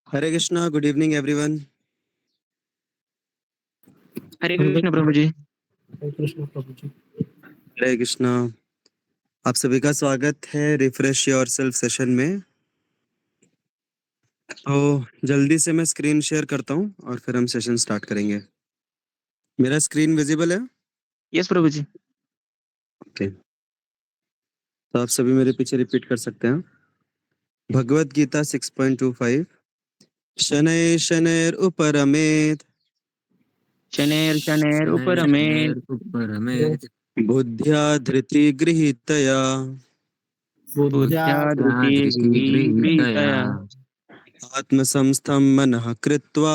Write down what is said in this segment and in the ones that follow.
हरे Krishna, good evening everyone. हरे कृष्ण प्रभु जी। हरे कृष्ण प्रभु जी। हरे कृष्णा। आप सभी का स्वागत है रिफ्रेश योरसेल्फ सेशन में। तो जल्दी से मैं स्क्रीन शेयर करता हूँ और फिर हम सेशन स्टार्ट करेंगे। मेरा स्क्रीन विजिबल है? यस प्रभु जी। ओके, तो आप सभी मेरे पीछे रिपीट कर सकते हैं। भगवत गीता 6.25 शनैः शनैर् उपरमेत् शनैः शनैः उपरमेत् उपरमेत् बुद्ध्या धृति गृहीतया बुद्ध्या बुद्ध्या धृतिः गृहीतया आत्मसंस्थं मनः कृत्वा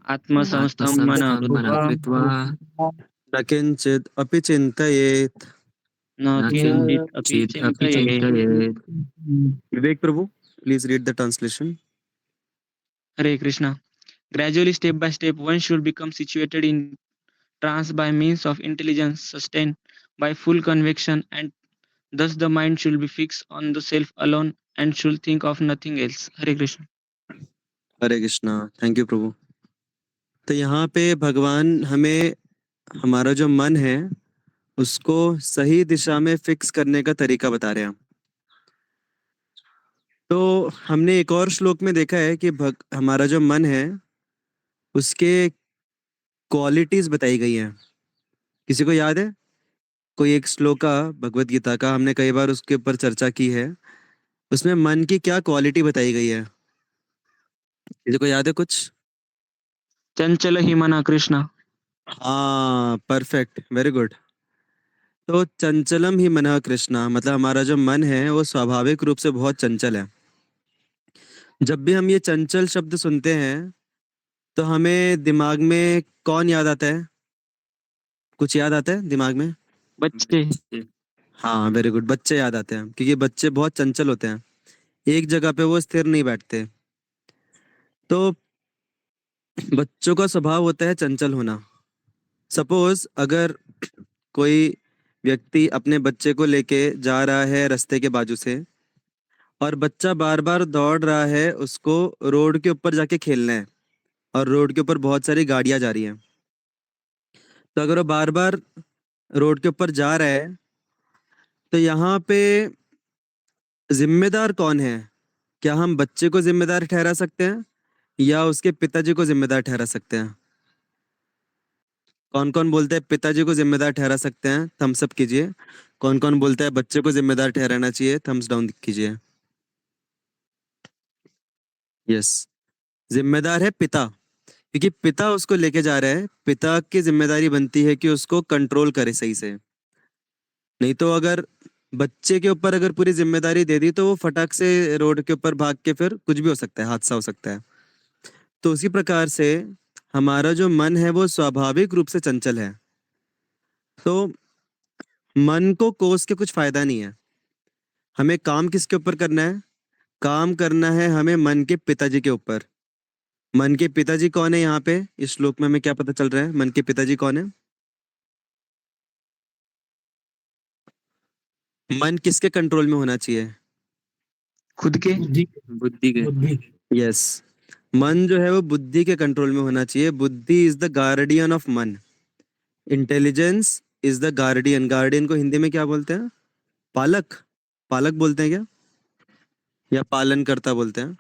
आत्मसंस्थं मनः कृत्वा कृत्वा न किञ्चित् अपि चिन्तयेत्। न किञ्चित् अपि चिन्तयेत्। Vivek Prabhu, please read the translation. Hare Krishna. Gradually, step by step, one should become situated in trance by means of intelligence sustained by full conviction, and thus the mind should be fixed on the self alone and should think of nothing else. Hare Krishna. Hare Krishna, thank you Prabhu. तो यहाँ पे भगवान हमें हमारा जो मन है उसको सही दिशा में फिक्स करने का तरीका बता रहे हैं। तो हमने एक और श्लोक में देखा है कि हमारा जो मन है उसके क्वालिटीज बताई गई हैं। किसी को याद है कोई एक श्लोका भगवत गीता का? हमने कई बार उसके ऊपर चर्चा की है। उसमें मन की क्या क्वालिटी बताई गई है? किसी को याद है कुछ? चंचल ही मना कृष्णा। हाँ, परफेक्ट, वेरी गुड। तो चंचलम ही मनः कृष्णा, मतलब हमारा जो मन है वो स्वाभाविक रूप से बहुत चंचल है। जब भी हम ये चंचल शब्द सुनते हैं तो हमें दिमाग में कौन याद आता है? कुछ याद आता है दिमाग में? बच्चे। हाँ, वेरी गुड, बच्चे याद आते हैं क्योंकि बच्चे बहुत चंचल होते हैं। एक जगह पे वो स्थिर नहीं बैठते। तो बच्चों का स्वभाव होता है चंचल होना। सपोज अगर कोई व्यक्ति अपने बच्चे को लेके जा रहा है रास्ते के बाजू से और बच्चा बार बार दौड़ रहा है उसको रोड के ऊपर जाके खेलना है, और रोड के ऊपर बहुत सारी गाड़ियां जा रही हैं। तो अगर वो बार बार रोड के ऊपर जा रहा है तो यहाँ पे जिम्मेदार कौन है? क्या हम बच्चे को जिम्मेदार ठहरा सकते हैं या उसके पिताजी को जिम्मेदार ठहरा सकते हैं? कौन कौन बोलते हैं पिताजी को जिम्मेदार ठहरा सकते हैं? थम्स अप कीजिए। कौन कौन बोलता है बच्चे को जिम्मेदार ठहराना चाहिए? थम्स डाउन कीजिए। यस, जिम्मेदार है पिता, क्योंकि पिता उसको लेके जा रहा है। पिता की जिम्मेदारी बनती है कि उसको कंट्रोल करे सही से। नहीं तो अगर बच्चे के ऊपर अगर पूरी जिम्मेदारी दे दी तो वो फटाक से रोड के ऊपर भाग के फिर कुछ भी हो सकता है, हादसा हो सकता है। तो उसी प्रकार से हमारा जो मन है वो स्वाभाविक रूप से चंचल है। तो मन को कोस के कुछ फायदा नहीं है। हमें काम किसके ऊपर करना है? काम करना है हमें मन के पिताजी के ऊपर। मन के पिताजी कौन है? यहाँ पे इस श्लोक में हमें क्या पता चल रहा है? मन के पिताजी कौन है? मन किसके कंट्रोल में होना चाहिए? खुद के। बुद्धि के। यस, मन जो है वो बुद्धि के कंट्रोल में होना चाहिए। बुद्धि इज द गार्डियन ऑफ मन। Intelligence is the guardian. Guardian को हिंदी में क्या बोलते हैं? पालक। पालक बोलते हैं क्या, या पालन करता बोलते हैं?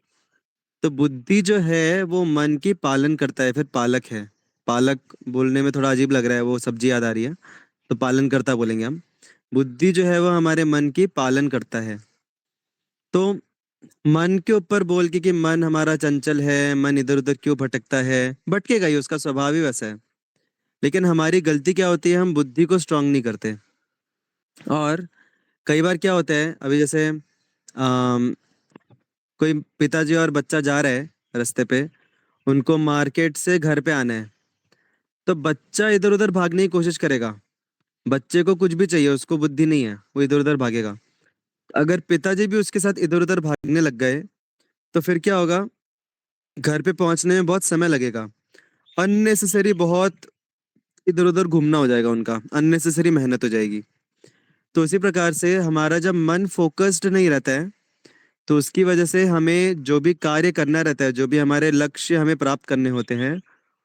तो बुद्धि जो है वो मन की पालन करता है, फिर पालक है। पालक बोलने में थोड़ा अजीब लग रहा है, वो सब्जी याद आ रही है, तो पालन करता बोलेंगे हम। बुद्धि जो है वो हमारे मन की पालन करता है। तो मन के ऊपर बोल के कि मन हमारा चंचल है, मन इधर उधर क्यों भटकता है? भटकेगा ही, उसका स्वभाव ही वैसा है। लेकिन हमारी गलती क्या होती है? हम बुद्धि को स्ट्रांग नहीं करते। और कई बार क्या होता है, अभी जैसे कोई पिताजी और बच्चा जा रहे हैं रास्ते पे, उनको मार्केट से घर पे आना है। तो बच्चा इधर उधर भागने की कोशिश करेगा। बच्चे को कुछ भी चाहिए, उसको बुद्धि नहीं है, वो इधर उधर भागेगा। अगर पिताजी भी उसके साथ इधर उधर भागने लग गए तो फिर क्या होगा? घर पे पहुंचने में बहुत समय लगेगा। अननेसेसरी बहुत इधर उधर घूमना हो जाएगा उनका, अननेसेसरी मेहनत हो जाएगी। तो इसी प्रकार से हमारा जब मन फोकस्ड नहीं रहता है तो उसकी वजह से हमें जो भी कार्य करना रहता है, जो भी हमारे लक्ष्य हमें प्राप्त करने होते हैं,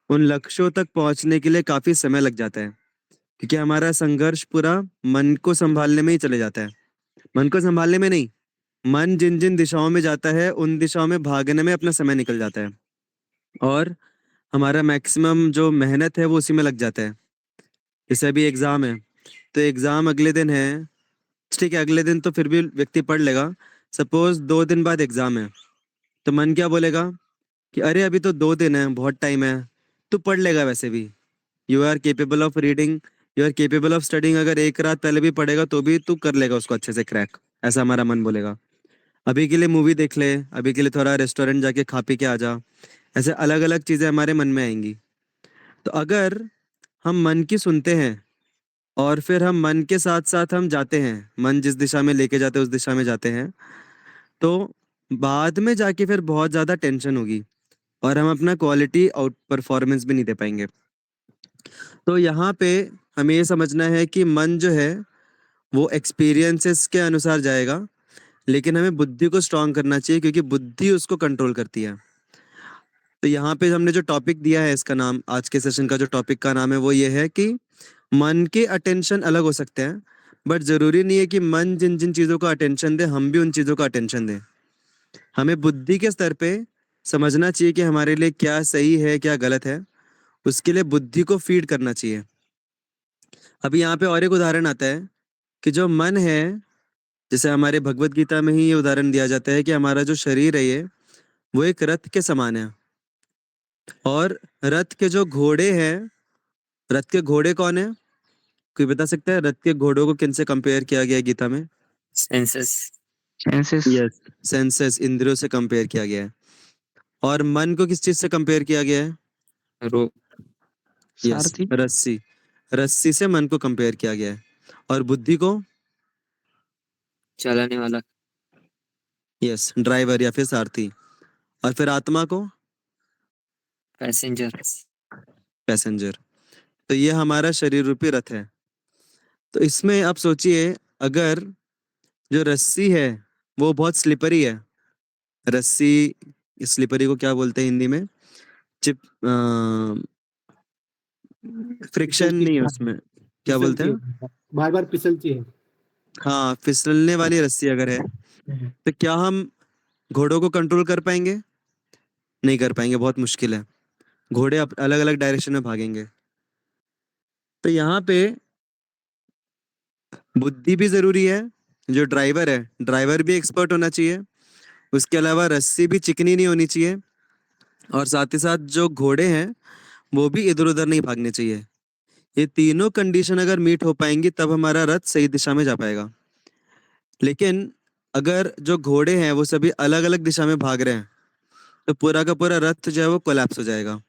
उन लक्ष्यों तक पहुंचने के लिए काफी समय लग जाता है, क्योंकि हमारा संघर्ष पूरा मन को संभालने में ही चले जाता है। मन को संभालने में नहीं, मन जिन जिन दिशाओं में जाता है उन दिशाओं में भागने में अपना समय निकल जाता है, और हमारा मैक्सिमम जो मेहनत है वो उसी में लग जाता है। जैसे अभी एग्जाम है, तो एग्जाम अगले दिन है, ठीक है, अगले दिन तो फिर भी व्यक्ति पढ़ लेगा। सपोज 2 दिन बाद एग्जाम है, तो मन क्या बोलेगा कि अरे अभी तो 2 दिन है, बहुत टाइम है, तू पढ़ लेगा वैसे भी। You are capable of reading, you are capable of studying. अगर एक रात पहले भी पढ़ेगा तो भी तू कर लेगा उसको अच्छे से क्रैक, ऐसा हमारा मन बोलेगा। अभी के लिए मूवी देख ले, अभी के लिए थोड़ा रेस्टोरेंट जाके खा पी के आ जा, ऐसे अलग अलग चीजें हमारे मन में आएंगी। तो अगर हम मन की सुनते हैं और फिर हम मन के साथ साथ हम जाते हैं, मन जिस दिशा में लेके जाते हैं उस दिशा में जाते हैं, तो बाद में जाके फिर बहुत ज्यादा टेंशन होगी और हम अपना क्वालिटी आउट परफॉर्मेंस भी नहीं दे पाएंगे। तो यहाँ पे हमें ये समझना है कि मन जो है वो एक्सपीरियंसेस के अनुसार जाएगा, लेकिन हमें बुद्धि को स्ट्रांग करना चाहिए, क्योंकि बुद्धि उसको कंट्रोल करती है। तो यहाँ पे हमने जो टॉपिक दिया है, इसका नाम, आज के सेशन का जो टॉपिक का नाम है वो ये है कि मन के अटेंशन अलग हो सकते हैं, बट जरूरी नहीं है कि मन जिन जिन चीजों का अटेंशन दे हम भी उन चीजों का अटेंशन दें। हमें बुद्धि के स्तर पे समझना चाहिए कि हमारे लिए क्या सही है क्या गलत है, उसके लिए बुद्धि को फीड करना चाहिए। अभी यहाँ पे और एक उदाहरण आता है कि जो मन है, जैसे हमारे भगवत गीता में ही ये उदाहरण दिया जाता है कि हमारा जो शरीर है ये, वो एक रथ के समान है, और रथ के जो घोड़े हैं, रथ के घोड़े कौन है? कोई बता सकता है रथ के घोड़ों को किन से कंपेयर किया गया है गीता में? सेंसेस। सेंसेस। यस, सेंसेस, इंद्रियों से कंपेयर किया गया है। और मन को किस चीज से कंपेयर किया गया है? रोप। यस, सारथी। रस्सी, रस्सी से मन को कंपेयर किया गया है। और बुद्धि को? चलाने वाला। यस, ड्राइवर या फिर सारथी। और फिर आत्मा को? पैसेंजर। पैसेंजर। तो ये हमारा शरीर रूपी रथ है। तो इसमें आप सोचिए, अगर जो रस्सी है वो बहुत स्लिपरी है, रस्सी, स्लिपरी को क्या बोलते हैं हिंदी में? चिप, फ्रिक्शन फिसलती नहीं है है, उसमें, क्या बोलते फिसलती हैं? है, बार बार फिसलती है। हाँ, फिसलने वाली रस्सी अगर है, तो क्या हम घोड़ों को कंट्रोल कर पाएंगे? नहीं कर पाएंगे, बहुत मुश्किल है। घोड़े अलग अलग डायरेक्शन में भागेंगे। तो यहाँ पे बुद्धि भी जरूरी है। जो ड्राइवर है, ड्राइवर भी एक्सपर्ट होना चाहिए। उसके अलावा रस्सी भी चिकनी नहीं होनी चाहिए, और साथ ही साथ जो घोड़े हैं वो भी इधर उधर नहीं भागने चाहिए। ये तीनों कंडीशन अगर मीट हो पाएंगी तब हमारा रथ सही दिशा में जा पाएगा। लेकिन अगर जो घोड़े हैं वो सभी अलग अलग दिशा में भाग रहे हैं, तो पूरा का पूरा रथ जो है वो कोलैप्स हो जाएगा।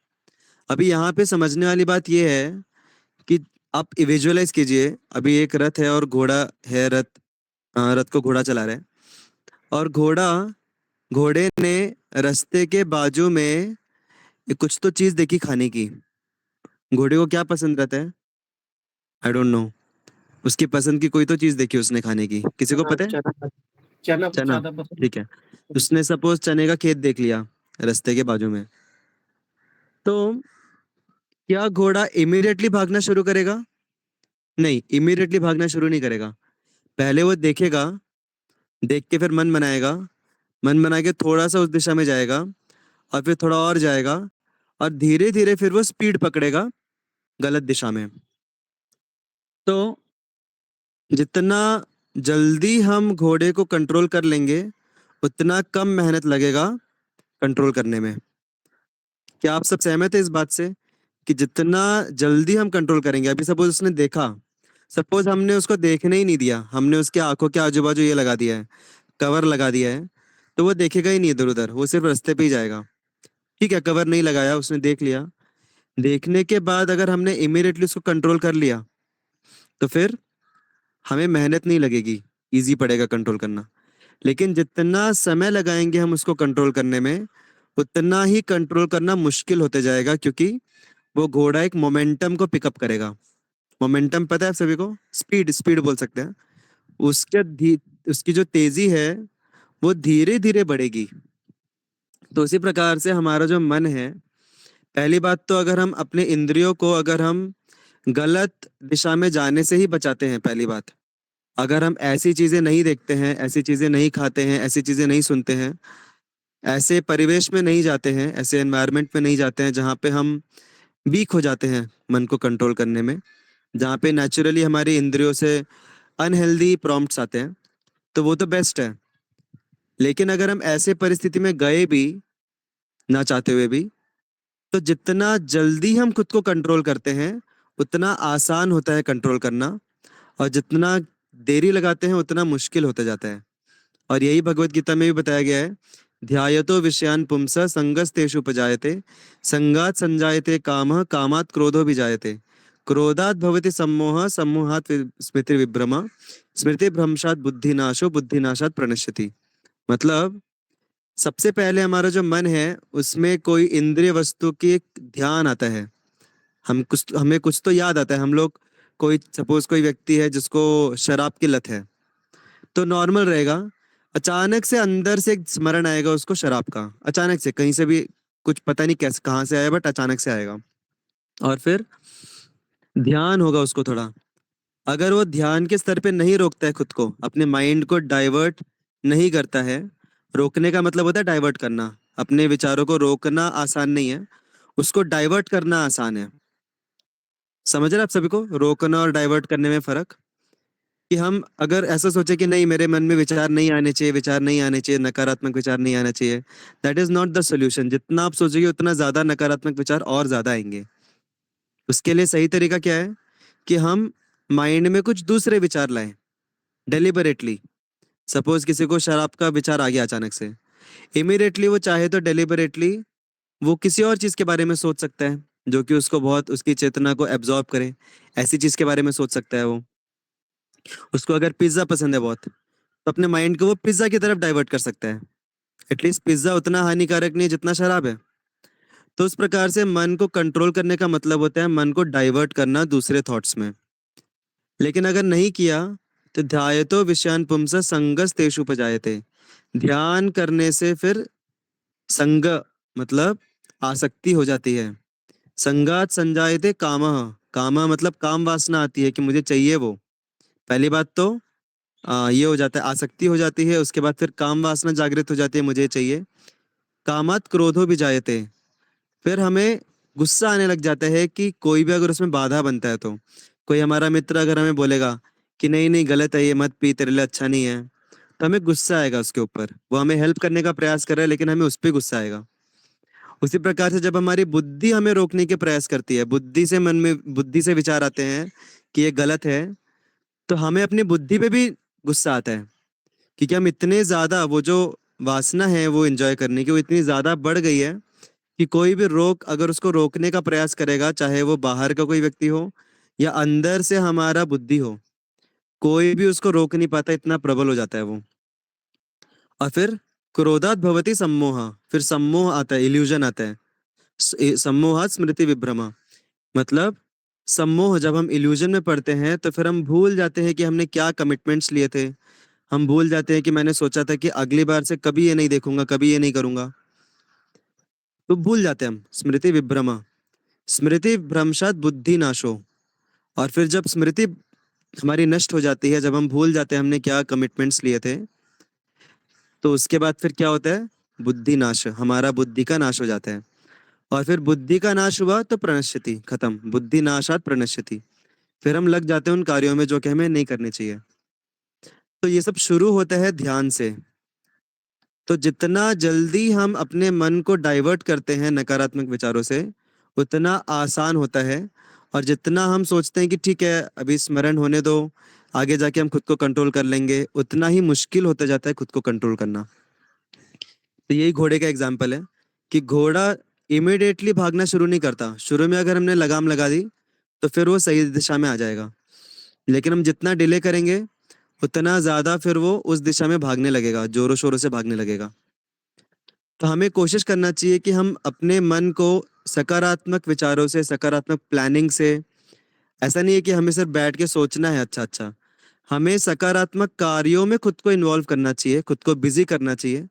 अभी यहाँ पे समझने वाली बात ये है कि आप विजुअलाइज कीजिए, अभी एक रथ है और घोड़ा है, रथ को घोड़ा चला रहा है, और घोड़े ने रास्ते के बाजू में कुछ तो चीज देखी खाने की। घोड़े को क्या पसंद रहता है? I don't know. उसकी पसंद की कोई तो चीज देखी उसने खाने की, किसी को चना पता है? चना चना चना, ज्यादा पसंद। ठीक है। उसने सपोज चने का खेत देख लिया रास्ते के बाजू में, तो क्या घोड़ा इमीडिएटली भागना शुरू करेगा? नहीं, इमीडिएटली भागना शुरू नहीं करेगा। पहले वो देखेगा, देख के फिर मन बनाएगा, मन बना के थोड़ा सा उस दिशा में जाएगा, और फिर थोड़ा और जाएगा, और धीरे धीरे फिर वो स्पीड पकड़ेगा गलत दिशा में। तो जितना जल्दी हम घोड़े को कंट्रोल कर लेंगे उतना कम मेहनत लगेगा कंट्रोल करने में। क्या आप सब सहमत है इस बात से कि जितना जल्दी हम कंट्रोल करेंगे? अभी सपोज उसने देखा, सपोज हमने उसको देखने ही नहीं दिया, हमने उसके आंखों के आजू बाजू ये लगा दिया है, कवर लगा दिया है, तो वो देखेगा ही नहीं इधर उधर, वो सिर्फ रास्ते पे ही जाएगा। ठीक है, कवर नहीं लगाया, उसने देख लिया। देखने के बाद अगर हमने इमीडिएटली उसको कंट्रोल कर लिया तो फिर हमें मेहनत नहीं लगेगी, इजी पड़ेगा कंट्रोल करना। लेकिन जितना समय लगाएंगे हम उसको कंट्रोल करने में, उतना ही कंट्रोल करना मुश्किल होते जाएगा, क्योंकि वो घोड़ा एक मोमेंटम को पिकअप करेगा। मोमेंटम पता है आप सभी को? स्पीड, स्पीड बोल सकते हैं। उसके धी उसकी जो तेजी है वो धीरे धीरे बढ़ेगी। तो उसी प्रकार से हमारा जो मन है, पहली बात तो अगर हम अपने इंद्रियों को अगर हम गलत दिशा में जाने से ही बचाते हैं, पहली बात, अगर हम ऐसी चीजें नहीं देखते हैं, ऐसी चीजें नहीं खाते हैं, ऐसी चीजें नहीं सुनते हैं, ऐसे परिवेश में नहीं जाते हैं, ऐसे एनवायरनमेंट में नहीं जाते हैं जहाँ पे हम वीक हो जाते हैं मन को कंट्रोल करने में, जहाँ पे नेचुरली हमारी इंद्रियों से अनहेल्दी प्रॉम्प्ट्स आते हैं, तो वो तो बेस्ट है। लेकिन अगर हम ऐसे परिस्थिति में गए भी, ना चाहते हुए भी, तो जितना जल्दी हम खुद को कंट्रोल करते हैं उतना आसान होता है कंट्रोल करना, और जितना देरी लगाते हैं उतना मुश्किल होता जाता है। और यही भगवत गीता में भी बताया गया है, ध्यायतो विषयान पुंसः संगस्तेषु उपजायते, संगात संजायते कामः, कामात् क्रोधो विजायते, क्रोधात् भवति सम्मोहः, सम्मोहात् स्मृति विभ्रमा, स्मृति भ्रंशात् बुद्धिनाशो, बुद्धिनाशात् प्रणश्यति। मतलब सबसे पहले हमारा जो मन है उसमें कोई इंद्रिय वस्तु की एक ध्यान आता है, हमें कुछ तो याद आता है। हम लोग, कोई सपोज कोई व्यक्ति है जिसको शराब की लत है, तो नॉर्मल रहेगा, अचानक से अंदर से एक स्मरण आएगा उसको शराब का, अचानक से कहीं से भी, कुछ पता नहीं कैसे कहाँ से आया, बट अचानक से आएगा। और फिर ध्यान होगा उसको थोड़ा, अगर वो ध्यान के स्तर पे नहीं रोकता है खुद को, अपने माइंड को डाइवर्ट नहीं करता है, रोकने का मतलब होता है डाइवर्ट करना, अपने विचारों को रोकना आसान नहीं है, उसको डाइवर्ट करना आसान है। समझ रहे हैं आप सभी को रोकना और डाइवर्ट करने में फर्क? कि हम अगर ऐसा सोचे कि नहीं मेरे मन में विचार नहीं आने चाहिए, विचार नहीं आने चाहिए, नकारात्मक विचार नहीं आना चाहिए, that is not the solution. जितना आप सोचोगे उतना ज्यादा नकारात्मक विचार और ज्यादा आएंगे। उसके लिए सही तरीका क्या है कि हम माइंड में कुछ दूसरे विचार लाएं डेलिबरेटली। सपोज किसी को शराब का विचार आ गया अचानक से, इमीडिएटली वो चाहे तो डेलिबरेटली वो किसी और चीज के बारे में सोच सकता है जो कि उसको बहुत, उसकी चेतना को एब्जॉर्ब करे, ऐसी चीज के बारे में सोच सकता है वो। उसको अगर पिज्जा पसंद है बहुत, तो अपने माइंड को वो पिज्जा की तरफ डाइवर्ट कर सकता है। एटलीस्ट पिज्जा उतना हानिकारक नहीं है जितना शराब है। तो उस प्रकार से मन को कंट्रोल करने का मतलब होता है मन को डाइवर्ट करना दूसरे थॉट्स में। लेकिन अगर नहीं किया तो ध्यायतो विषयान पुंसः संगस तेषु उपजायते, ध्यान करने से फिर संग मतलब आसक्ति हो जाती है, संगात संजायते कामः, कामः मतलब काम वासना आती है कि मुझे चाहिए वो। पहली बात तो ये हो जाता है, आसक्ति हो जाती है, उसके बाद फिर काम वासना जागृत हो जाती है, मुझे चाहिए। कामात क्रोधो भी जायते, फिर हमें गुस्सा आने लग जाता है कि कोई भी अगर उसमें बाधा बनता है, तो कोई हमारा मित्र अगर हमें बोलेगा कि नहीं नहीं गलत है ये मत पी, तेरे लिए अच्छा नहीं है, तो हमें गुस्सा आएगा उसके ऊपर। वो हमें हेल्प करने का प्रयास कर रहा है लेकिन हमें उस पर गुस्सा आएगा। उसी प्रकार से जब हमारी बुद्धि हमें रोकने के प्रयास करती है, बुद्धि से मन में, बुद्धि से विचार आते हैं कि ये गलत है, तो हमें अपनी बुद्धि पे भी गुस्सा आता है, क्योंकि हम इतने ज्यादा, वो जो वासना है वो एंजॉय करने की वो इतनी ज्यादा बढ़ गई है कि कोई भी रोक, अगर उसको रोकने का प्रयास करेगा, चाहे वो बाहर का कोई व्यक्ति हो या अंदर से हमारा बुद्धि हो, कोई भी उसको रोक नहीं पाता, इतना प्रबल हो जाता है वो। और फिर क्रोधात भवति सम्मोह, फिर सम्मोह आता है, इल्यूजन आता है, सम्मोहात स्मृति विभ्रमा। मतलब सम्मोह, जब हम इल्यूजन में पड़ते हैं तो फिर हम भूल जाते हैं कि हमने क्या कमिटमेंट्स लिए थे, हम भूल जाते हैं कि मैंने सोचा था कि अगली बार से कभी ये नहीं देखूंगा, कभी ये नहीं करूंगा, तो भूल जाते हैं हम, स्मृति विभ्रमा, स्मृति भ्रंशात बुद्धि नाशो। और फिर जब स्मृति हमारी नष्ट हो जाती है, जब हम भूल जाते हैं हमने क्या कमिटमेंट्स लिए थे, तो उसके बाद फिर क्या होता है, बुद्धि नाश, हमारा बुद्धि का नाश हो जाता है। और फिर बुद्धि का नाश हुआ तो प्रणश्यति, खत्म, बुद्धि नाशात प्रणश्यति, फिर हम लग जाते हैं उन कार्यों में जो कि हमें नहीं करने चाहिए। तो ये सब शुरू होता है ध्यान से। तो जितना जल्दी हम अपने मन को डाइवर्ट करते हैं नकारात्मक विचारों से, उतना आसान होता है। और जितना हम सोचते हैं कि ठीक है अभी स्मरण होने दो, आगे जाके हम खुद को कंट्रोल कर लेंगे, उतना ही मुश्किल होता जाता है खुद को कंट्रोल करना। तो यही घोड़े का एग्जाम्पल है कि घोड़ा इमिडिएटली भागना शुरू नहीं करता। शुरू में अगर हमने लगाम लगा दी तो फिर वो सही दिशा में आ जाएगा, लेकिन हम जितना डिले करेंगे उतना ज्यादा फिर वो उस दिशा में भागने लगेगा, जोरों शोरों से भागने लगेगा। तो हमें कोशिश करना चाहिए कि हम अपने मन को सकारात्मक विचारों से, सकारात्मक प्लानिंग से, ऐसा नहीं है कि हमें सिर्फ बैठ के सोचना है अच्छा अच्छा, हमें सकारात्मक कार्यों में खुद को इन्वॉल्व करना चाहिए, खुद को बिजी करना चाहिए।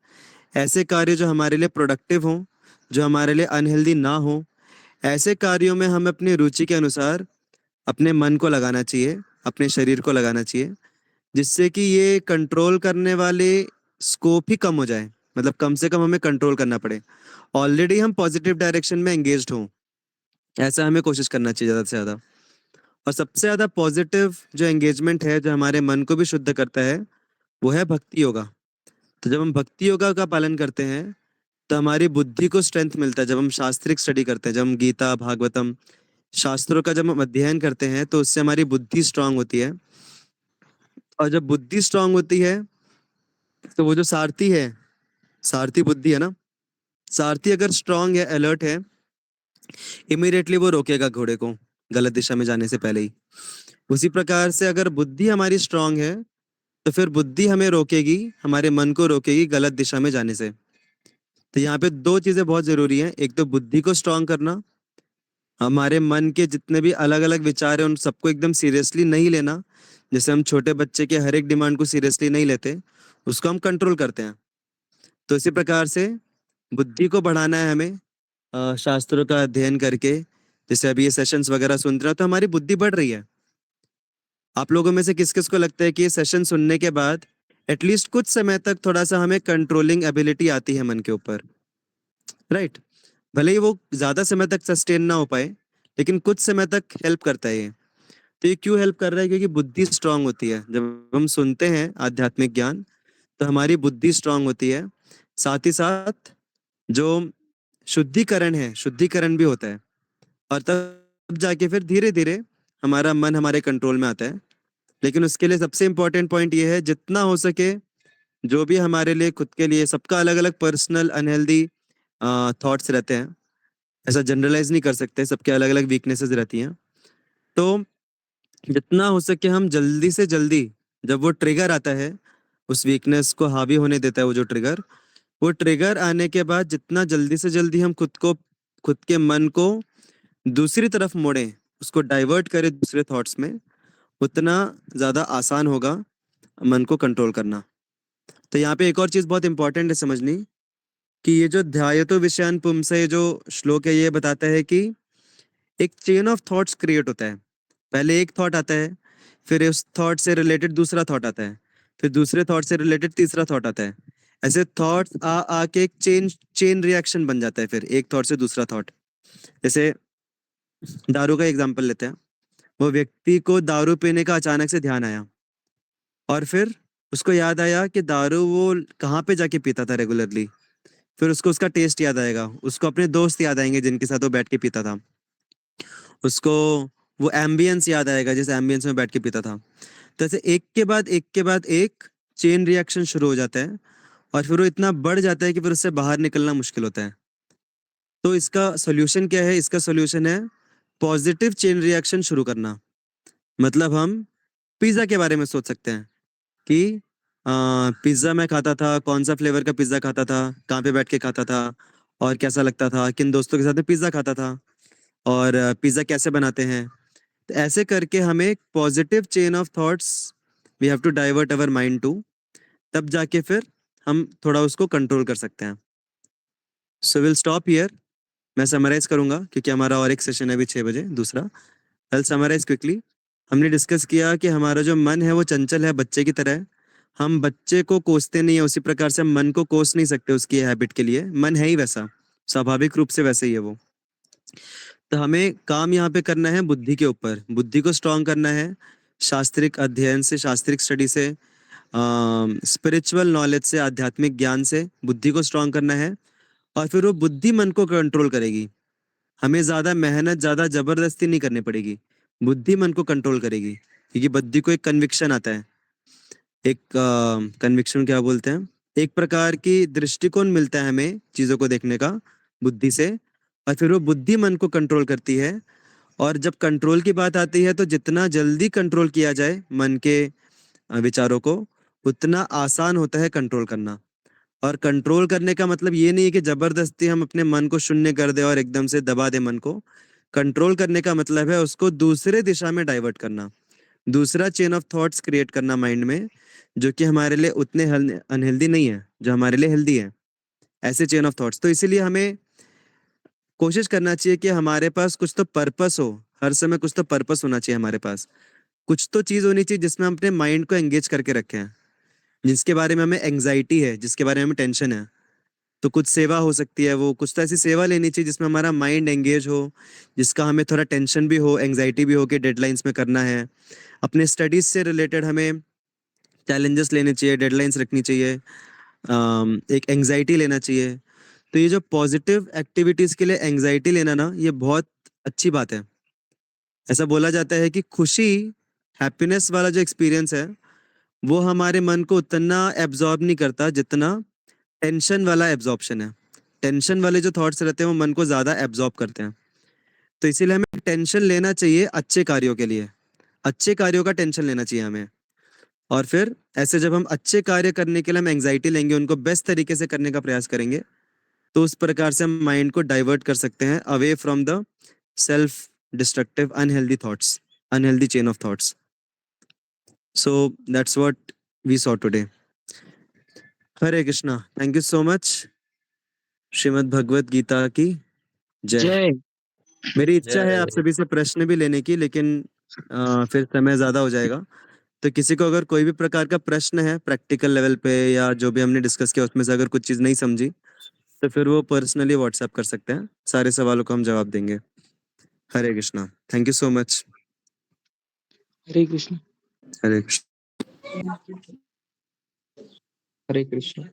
ऐसे कार्य जो हमारे लिए प्रोडक्टिव हों, जो हमारे लिए अनहेल्दी ना हो, ऐसे कार्यों में हमें अपनी रुचि के अनुसार अपने मन को लगाना चाहिए, अपने शरीर को लगाना चाहिए, जिससे कि ये कंट्रोल करने वाले स्कोप ही कम हो जाए। मतलब कम से कम हमें कंट्रोल करना पड़े, ऑलरेडी हम पॉजिटिव डायरेक्शन में एंगेज्ड हों, ऐसा हमें कोशिश करना चाहिए ज़्यादा से ज़्यादा। और सबसे ज़्यादा पॉजिटिव जो एंगेजमेंट है, जो हमारे मन को भी शुद्ध करता है, वो है भक्ति योगा। तो जब हम भक्ति योगा का पालन करते हैं तो हमारी बुद्धि को स्ट्रेंथ मिलता है। जब हम शास्त्रिक स्टडी करते हैं, जब हम गीता भागवतम शास्त्रों का जब हम अध्ययन करते हैं, तो उससे हमारी बुद्धि स्ट्रांग होती है। और जब बुद्धि स्ट्रांग होती है तो वो जो सारथी है, सारथी बुद्धि है ना, सारथी अगर स्ट्रांग है, अलर्ट है, इमीडिएटली वो रोकेगा घोड़े को गलत दिशा में जाने से पहले ही। उसी प्रकार से अगर बुद्धि हमारी स्ट्रांग है तो फिर बुद्धि हमें रोकेगी, हमारे मन को रोकेगी गलत दिशा में जाने से। तो यहाँ पे दो चीजें बहुत जरूरी हैं। एक तो बुद्धि को स्ट्रांग करना, हमारे मन के जितने भी अलग अलग विचार हैं उन सबको एकदम सीरियसली नहीं लेना। जैसे हम छोटे बच्चे के हर एक डिमांड को सीरियसली नहीं लेते, उसको हम कंट्रोल करते हैं। तो इसी प्रकार से बुद्धि को बढ़ाना है हमें, शास्त्रों का अध्ययन करके। जैसे अभी ये सेशंस वगैरह सुन रहे हो तो हमारी बुद्धि बढ़ रही है। आप लोगों में से किस किस को लगता है कि ये सेशन सुनने के बाद एटलीस्ट कुछ समय तक थोड़ा सा हमें कंट्रोलिंग एबिलिटी आती है मन के ऊपर, राइट? भले ही वो ज्यादा समय तक सस्टेन ना हो पाए, लेकिन कुछ समय तक हेल्प करता है ये। तो ये क्यों हेल्प कर रहा है? क्योंकि बुद्धि स्ट्रांग होती है। जब हम सुनते हैं आध्यात्मिक ज्ञान तो हमारी बुद्धि स्ट्रांग होती है। साथ ही साथ जो शुद्धिकरण है, शुद्धिकरण भी होता है। और तब जाके फिर धीरे धीरे हमारा मन हमारे कंट्रोल में आता है। लेकिन उसके लिए सबसे इम्पोर्टेंट पॉइंट ये है, जितना हो सके जो भी हमारे लिए खुद के लिए, सबका अलग अलग पर्सनल अनहेल्दी थॉट्स रहते हैं, ऐसा जनरलाइज नहीं कर सकते, सबके अलग अलग वीकनेसेस रहती हैं। तो जितना हो सके हम जल्दी से जल्दी, जब वो ट्रिगर आता है, उस वीकनेस को हावी होने देता है वो जो ट्रिगर, वो ट्रिगर आने के बाद जितना जल्दी से जल्दी हम खुद के मन को दूसरी तरफ मोड़ें, उसको डाइवर्ट करें दूसरे थॉट्स में, उतना ज़्यादा आसान होगा मन को कंट्रोल करना। तो यहाँ पे एक और चीज़ बहुत इंपॉर्टेंट है समझनी, कि ये जो ध्यायतो विषयान पुंसः जो श्लोक है, ये बताता है कि एक चेन ऑफ थॉट्स क्रिएट होता है। पहले एक थॉट आता है, फिर उस थॉट से रिलेटेड दूसरा थॉट आता है, फिर दूसरे थॉट से रिलेटेड तीसरा थॉट आता है। ऐसे थॉट्स आ आके एक चेन रिएक्शन बन जाता है, फिर एक थॉट से दूसरा थॉट। जैसे दारू का एग्जांपल लेते हैं। वो व्यक्ति को दारू पीने का अचानक से ध्यान आया, और फिर उसको याद आया कि दारू वो कहाँ पे जाके पीता था रेगुलरली। फिर उसको उसका टेस्ट याद आएगा, उसको अपने दोस्त याद आएंगे जिनके साथ वो बैठ के पीता था, उसको वो एम्बियंस याद आएगा जिस एम्बियंस में बैठ के पीता था। तो ऐसे एक के बाद एक के बाद एक चेन रिएक्शन शुरू हो जाता है, और फिर वो इतना बढ़ जाता है कि फिर उससे बाहर निकलना मुश्किल होता है। तो इसका सोल्यूशन क्या है? इसका सोल्यूशन है पॉजिटिव चेन रिएक्शन शुरू करना। मतलब हम पिज्ज़ा के बारे में सोच सकते हैं कि पिज्ज़ा मैं खाता था, कौन सा फ्लेवर का पिज्ज़ा खाता था, कहाँ पे बैठ के खाता था, और कैसा लगता था, किन दोस्तों के साथ में पिज्ज़ा खाता था, और पिज्ज़ा कैसे बनाते हैं। तो ऐसे करके हमें positive chain of thoughts we have to divert our mind to, तब जाके फिर हम थोड़ा उसको कंट्रोल कर सकते हैं। So will stop here. मैं समराइज करूंगा क्योंकि हमारा और एक सेशन है अभी 6 बजे दूसरा। आई समराइज क्विकली। हमने डिस्कस किया कि हमारा जो मन है वो चंचल है, बच्चे की तरह है। हम बच्चे को कोसते नहीं है, उसी प्रकार से हम मन को कोस नहीं सकते उसकी हैबिट के लिए। मन है ही वैसा, स्वाभाविक रूप से वैसे ही है वो। तो हमें काम यहाँ पे करना है बुद्धि के ऊपर, बुद्धि को स्ट्रांग करना है शास्त्रिक अध्ययन से, शास्त्रिक स्टडी से, स्पिरिचुअल नॉलेज से, आध्यात्मिक ज्ञान से बुद्धि को स्ट्रांग करना है। और फिर वो बुद्धि मन को कंट्रोल करेगी। हमें ज्यादा मेहनत, ज्यादा जबरदस्ती नहीं करनी पड़ेगी, बुद्धि मन को कंट्रोल करेगी। क्योंकि बुद्धि को एक कन्विक्शन आता है, एक कन्विक्शन क्या बोलते हैं, एक प्रकार की दृष्टिकोण मिलता है हमें चीजों को देखने का बुद्धि से। और फिर वो बुद्धि मन को कंट्रोल करती है। और जब कंट्रोल की बात आती है तो जितना जल्दी कंट्रोल किया जाए मन के विचारों को, उतना आसान होता है कंट्रोल करना। और कंट्रोल करने का मतलब ये नहीं है कि जबरदस्ती हम अपने मन को शून्य कर दे और एकदम से दबा दे मन को। कंट्रोल करने का मतलब है उसको दूसरे दिशा में डाइवर्ट करना, दूसरा चेन ऑफ थॉट्स क्रिएट करना माइंड में जो कि हमारे लिए उतने अनहेल्दी नहीं है, जो हमारे लिए हेल्दी है, ऐसे चेन ऑफ थॉट्स। तो इसीलिए हमें कोशिश करना चाहिए कि हमारे पास कुछ तो पर्पस हो, हर समय कुछ तो पर्पस होना चाहिए हमारे पास, कुछ तो चीज होनी चाहिए जिसमें हम अपने माइंड को एंगेज करके रखें, जिसके बारे में हमें एंग्जाइटी है, जिसके बारे में हमें टेंशन है। तो कुछ सेवा हो सकती है, वो कुछ तो ऐसी सेवा लेनी चाहिए जिसमें हमारा माइंड एंगेज हो, जिसका हमें थोड़ा टेंशन भी हो, एंग्जाइटी भी हो कि डेडलाइंस में करना है। अपने स्टडीज से रिलेटेड हमें चैलेंजेस लेने चाहिए, डेडलाइंस रखनी चाहिए, एक एंग्जाइटी लेना चाहिए। तो ये जो पॉजिटिव एक्टिविटीज के लिए एंग्जाइटी लेना ना, ये बहुत अच्छी बात है। ऐसा बोला जाता है कि खुशी, हैप्पीनेस वाला जो एक्सपीरियंस है वो हमारे मन को उतना एब्जॉर्ब नहीं करता जितना टेंशन वाला एब्जॉर्प्शन है। टेंशन वाले जो थॉट्स रहते हैं वो मन को ज्यादा एब्जॉर्ब करते हैं। तो इसीलिए हमें टेंशन लेना चाहिए अच्छे कार्यों के लिए, अच्छे कार्यों का टेंशन लेना चाहिए हमें। और फिर ऐसे जब हम अच्छे कार्य करने के लिए हम एंग्जाइटी लेंगे, उनको बेस्ट तरीके से करने का प्रयास करेंगे, तो उस प्रकार से हम माइंड को डाइवर्ट कर सकते हैं away from the self destructive unhealthy thoughts, unhealthy chain of thoughts. So that's what we saw today. Hare Krishna, thank you so much. Shrimad Bhagavad Gita की जय। जय। मेरी इच्छा है जय। आप सभी से प्रश्न भी लेने की, लेकिन फिर समय ज्यादा हो जाएगा। तो किसी को अगर कोई भी प्रकार का प्रश्न है प्रैक्टिकल लेवल पे या जो भी हमने डिस्कस किया उसमें से अगर कुछ चीज नहीं समझी, तो फिर वो पर्सनली व्हाट्सएप कर सकते हैं, सारे सवालों को हम जवाब देंगे। Hare Krishna, thank you so much. Hare Krishna. Hare Krishna. Hare Krishna.